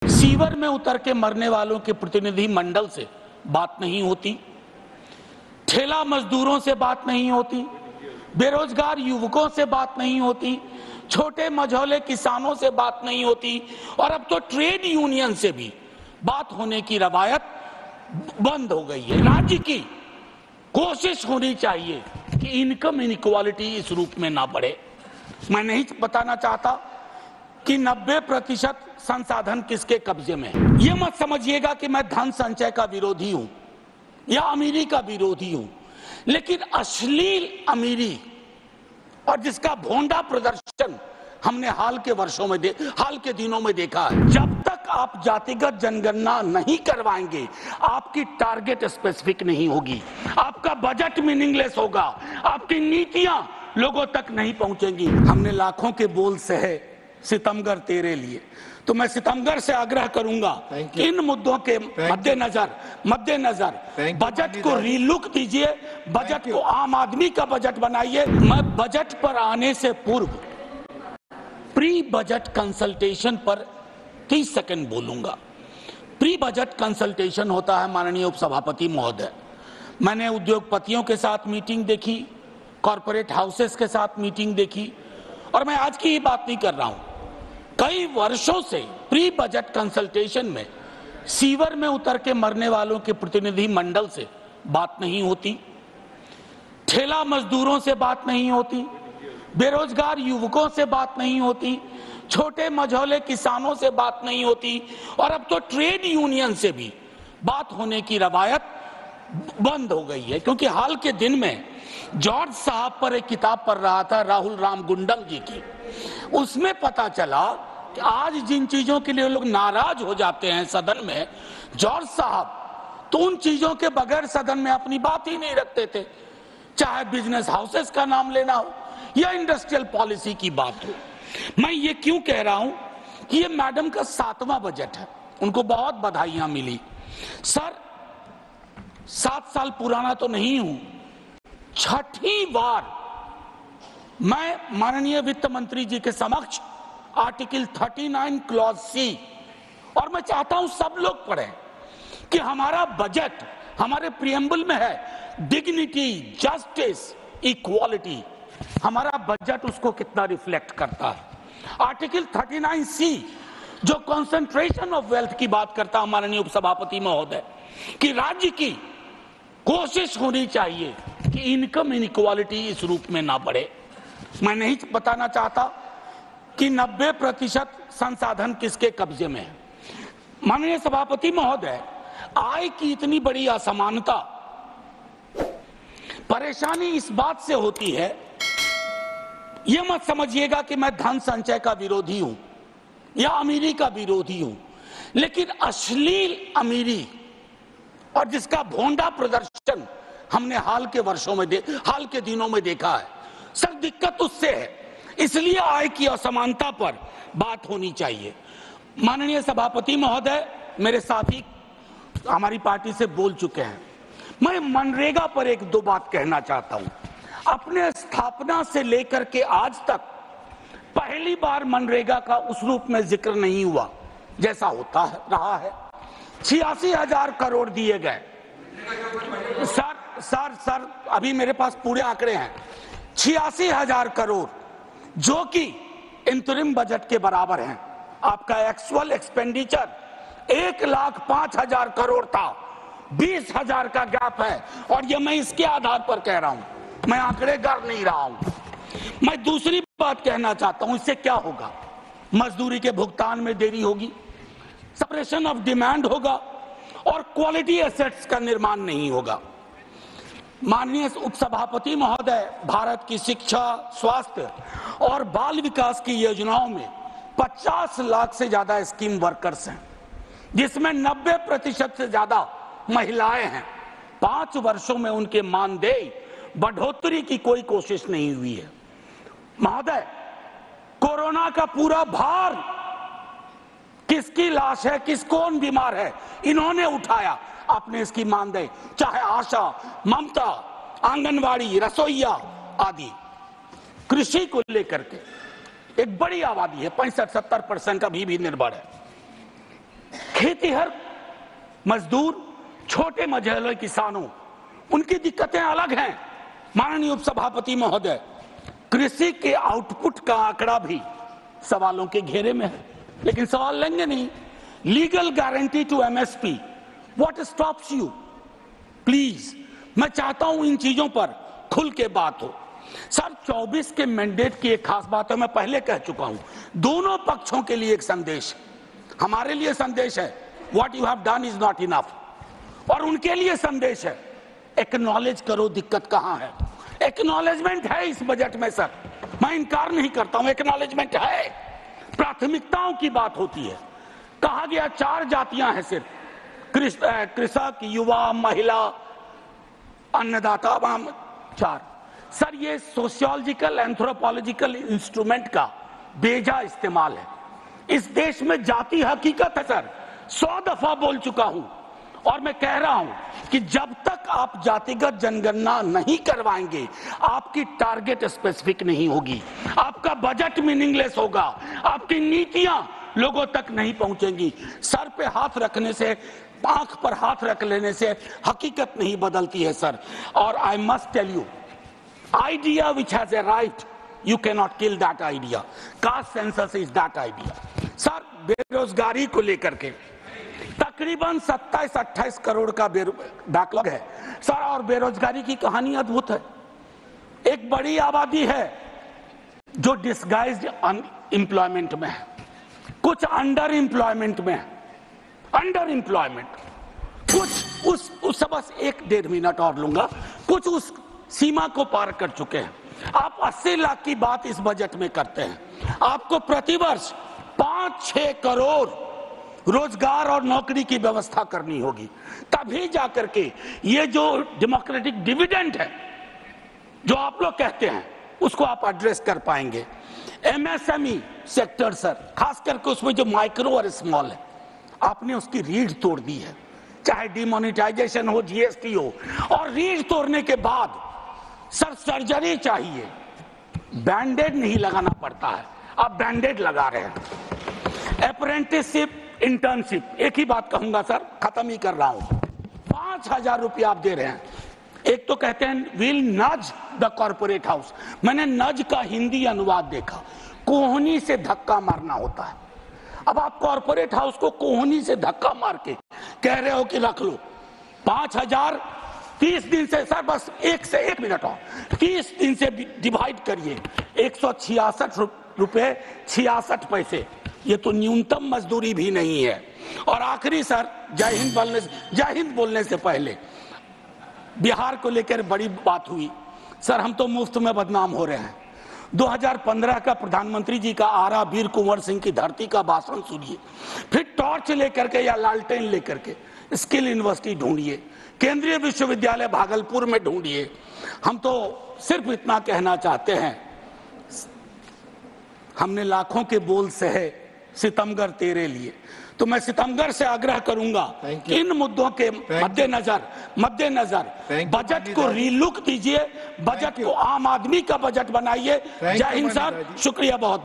Sewer में उतर के मरने वालों के प्रतिनिधि मंडल से बात नहीं होती, ठेला मजदूरों से बात नहीं होती, बेरोजगार युवकों से बात नहीं होती, छोटे मझौले किसानों से बात नहीं होती और अब तो ट्रेड यूनियन से भी बात होने की रवायत बंद हो गई है। राज्य की कोशिश होनी चाहिए कि इनकम इनइक्वालिटी इस रूप में ना बढ़े। मैं नहीं बताना चाहता कि 90% संसाधन किसके कब्जे में है। ये मत समझिएगा कि मैं धन संचय का विरोधी हूं या अमीरी का विरोधी हूं, लेकिन अश्लील अमीरी और जिसका भोंडा प्रदर्शन हमने हाल के दिनों में देखा है। जब तक आप जातिगत जनगणना नहीं करवाएंगे, आपकी टारगेट स्पेसिफिक नहीं होगी, आपका बजट मीनिंगलेस होगा, आपकी नीतियां लोगों तक नहीं पहुंचेंगी। हमने लाखों के बोल सहे सितमगर तेरे लिए, तो मैं सितमगर से आग्रह करूंगा कि इन मुद्दों के मद्देनजर बजट को रीलुक दीजिए, बजट को आम आदमी का बजट बनाइए। मैं बजट पर आने से पूर्व प्री बजट कंसल्टेशन पर 30 सेकंड बोलूंगा। प्री बजट कंसल्टेशन होता है माननीय उपसभापति महोदय। मैंने उद्योगपतियों के साथ मीटिंग देखी, कॉरपोरेट हाउसेस के साथ मीटिंग देखी, और मैं आज की ही बात नहीं कर रहा हूं। कई वर्षों से प्री बजट कंसल्टेशन में सीवर में उतर के मरने वालों के प्रतिनिधि मंडल से बात नहीं होती, ठेला मजदूरों से बात नहीं होती, बेरोजगार युवकों से बात नहीं होती, छोटे मझौले किसानों से बात नहीं होती और अब तो ट्रेड यूनियन से भी बात होने की रवायत बंद हो गई है। क्योंकि हाल के दिन में जॉर्ज साहब पर एक किताब पढ़ रहा था, राहुल राम गुंडम जी की। उसमें पता चला कि आज जिन चीजों के लिए लोग नाराज हो जाते हैं सदन में, जॉर्ज साहब तो उन चीजों के बगैर सदन में अपनी बात ही नहीं रखते थे, चाहे बिजनेस हाउसेस का नाम लेना हो या इंडस्ट्रियल पॉलिसी की बात हो। मैं ये क्यों कह रहा हूं कि ये मैडम का 7वां बजट है, उनको बहुत बधाइयां मिली। सर 7 साल पुराना तो नहीं हूं, 6ठी बार मैं माननीय वित्त मंत्री जी के समक्ष आर्टिकल 39 क्लॉज सी, और मैं चाहता हूं सब लोग पढ़ें कि हमारा बजट हमारे प्रियम्बल में है, डिग्निटी, जस्टिस, इक्वालिटी। हमारा बजट उसको कितना रिफ्लेक्ट करता है। आर्टिकल 39 सी जो कंसंट्रेशन ऑफ वेल्थ की बात करता है माननीय उपसभापति महोदय, कि राज्य की कोशिश होनी चाहिए कि इनकम इनइक्वालिटी इस रूप में ना बढ़े। मैं नहीं बताना चाहता कि 90% संसाधन किसके कब्जे में है। माननीय सभापति महोदय, आय की इतनी बड़ी असमानता, परेशानी इस बात से होती है, यह मत समझिएगा कि मैं धन संचय का विरोधी हूं या अमीरी का विरोधी हूं, लेकिन अश्लील अमीरी और जिसका भोंडा प्रदर्शन हमने हाल के दिनों में देखा है। सर दिक्कत उससे है, इसलिए आय की असमानता पर बात होनी चाहिए। माननीय सभापति महोदय, मेरे साथी हमारी पार्टी से बोल चुके हैं, मैं मनरेगा पर 1-2 बात कहना चाहता हूं। अपने स्थापना से लेकर के आज तक पहली बार मनरेगा का उस रूप में जिक्र नहीं हुआ जैसा होता रहा है। 86,000 करोड़ दिए गए। सर अभी मेरे पास पूरे आंकड़े हैं। 86,000 करोड़ जो कि इंतरिम बजट के बराबर हैं। आपका एक्चुअल एक्सपेंडिचर 1,05,000 करोड़ था, 20,000 का गैप है, और ये मैं इसके आधार पर कह रहा हूं, मैं आंकड़े गर नहीं रहा हूं। मैं दूसरी बात कहना चाहता हूं, इससे क्या होगा? मजदूरी के भुगतान में देरी होगी, सप्रेशन ऑफ डिमांड होगा और क्वालिटी एसेट्स का निर्माण नहीं होगा। माननीय उपसभापति महोदय, भारत की शिक्षा, स्वास्थ्य और बाल विकास की योजनाओं में 50 लाख से ज्यादा स्कीम वर्कर्स हैं, जिसमें 90% से ज्यादा महिलाएं हैं। 5 वर्षों में उनके मानदेय बढ़ोतरी की कोई कोशिश नहीं हुई है। महोदय, कोरोना का पूरा भार किसकी लाश है, कौन बीमार है, इन्होंने उठाया। आपने इसकी मानदेय, चाहे आशा, ममता, आंगनवाड़ी, रसोईया आदि, कृषि को लेकर के एक बड़ी आबादी है, 65-70% अभी भी निर्भर है। खेतीहर मजदूर, छोटे मझोले किसानों, उनकी दिक्कतें अलग हैं। माननीय उपसभापति महोदय, कृषि के आउटपुट का आंकड़ा भी सवालों के घेरे में है, लेकिन सवाल लेंगे नहीं। Legal guarantee to MSP, what stops you? Please, मैं चाहता हूं इन चीजों पर खुल के बात हो। सर, 24 के मैंडेट की एक खास बात है, मैं पहले कह चुका हूं, दोनों पक्षों के लिए एक संदेश, हमारे लिए संदेश है what you have done is not enough, और उनके लिए संदेश है एक्नॉलेज करो दिक्कत कहां है। एक्नॉलेजमेंट है इस बजट में सर, मैं इनकार नहीं करता हूं, एक्नॉलेजमेंट है। प्राथमिकताओं की बात होती है। कहा गया 4 जातियां हैं सिर्फ, कृषक, युवा, महिला, अन्नदाता, 4। सर, ये सोशियोलॉजिकल एंथ्रोपोलॉजिकल इंस्ट्रूमेंट का बेजा इस्तेमाल है। इस देश में जाति हकीकत है सर, 100 दफा बोल चुका हूं, और मैं कह रहा हूं कि जब तक आप जातिगत जनगणना नहीं करवाएंगे, आपकी टारगेट स्पेसिफिक नहीं होगी, आपका बजट मीनिंगलेस होगा, आपकी नीतियां लोगों तक नहीं पहुंचेंगी। सर पे हाथ रखने से, आंख पर हाथ रख लेने से हकीकत नहीं बदलती है सर। और I must tell you, idea which has a right, you can not kill that idea. Caste census is that idea. Sir, बेरोजगारी को लेकर के तकरीबन 27-28 करोड़ का बैकलॉग है सर, और बेरोजगारी की कहानी अद्भुत है। एक बड़ी आबादी है जो डिस्गाइज्ड अनएम्प्लॉयमेंट में है, कुछ अंडर एम्प्लॉयमेंट में है, अंडर एम्प्लॉयमेंट, कुछ उस बस 1-1.5 मिनट और लूंगा, कुछ उस सीमा को पार कर चुके हैं। आप 80 लाख की बात इस बजट में करते हैं, आपको प्रतिवर्ष 5-6 करोड़ रोजगार और नौकरी की व्यवस्था करनी होगी, तभी जाकर के ये जो डेमोक्रेटिक डिविडेंड है जो आप लोग कहते हैं, उसको आप एड्रेस कर पाएंगे। एमएसएमई सेक्टर सर, खास करके उसमें जो माइक्रो और स्मॉल है, आपने उसकी रीढ़ तोड़ दी है, चाहे डिमोनेटाइजेशन हो, जीएसटी हो, और रीढ़ तोड़ने के बाद सर सर्जरी चाहिए, बैंडेड नहीं लगाना पड़ता है, आप बैंडेड लगा रहे हैं। अप्रेंटिसशिप, इंटर्नशिप, एक ही बात कहूंगा सर, खत्म ही कर रहा हूं, 5,000 रुपया आप दे रहे हैं। एक तो कहते हैं विल नज द कॉर्पोरेट हाउस, मैंने नज का हिंदी अनुवाद देखा, कोहनी से धक्का मारना होता है। अब आप कॉर्पोरेट हाउस को कोहनी से धक्का मार के कह रहे हो कि रख लो 5,000, 30 दिन से सर, बस 1 मिनट और 30 दिन से डिवाइड करिए, 166 रुपए 66 पैसे, ये तो न्यूनतम मजदूरी भी नहीं है। और आखिरी सर, जय हिंद बोलने से पहले बिहार को लेकर बड़ी बात हुई सर, हम तो मुफ्त में बदनाम हो रहे हैं। 2015 का प्रधानमंत्री जी का आरा वीर कुंवर सिंह की धरती का भाषण सुनिए, फिर टॉर्च लेकर के या लालटेन लेकर के स्किल यूनिवर्सिटी ढूंढिए, केंद्रीय विश्वविद्यालय भागलपुर में ढूंढिए। हम तो सिर्फ इतना कहना चाहते हैं, हमने लाखों के बोल सहे सितमगर तेरे लिए, तो मैं सितमगर से आग्रह करूंगा इन मुद्दों के मद्देनजर बजट को रीलुक दीजिए, बजट को आम आदमी का बजट बनाइए। जय हिंद सर, शुक्रिया बहुत।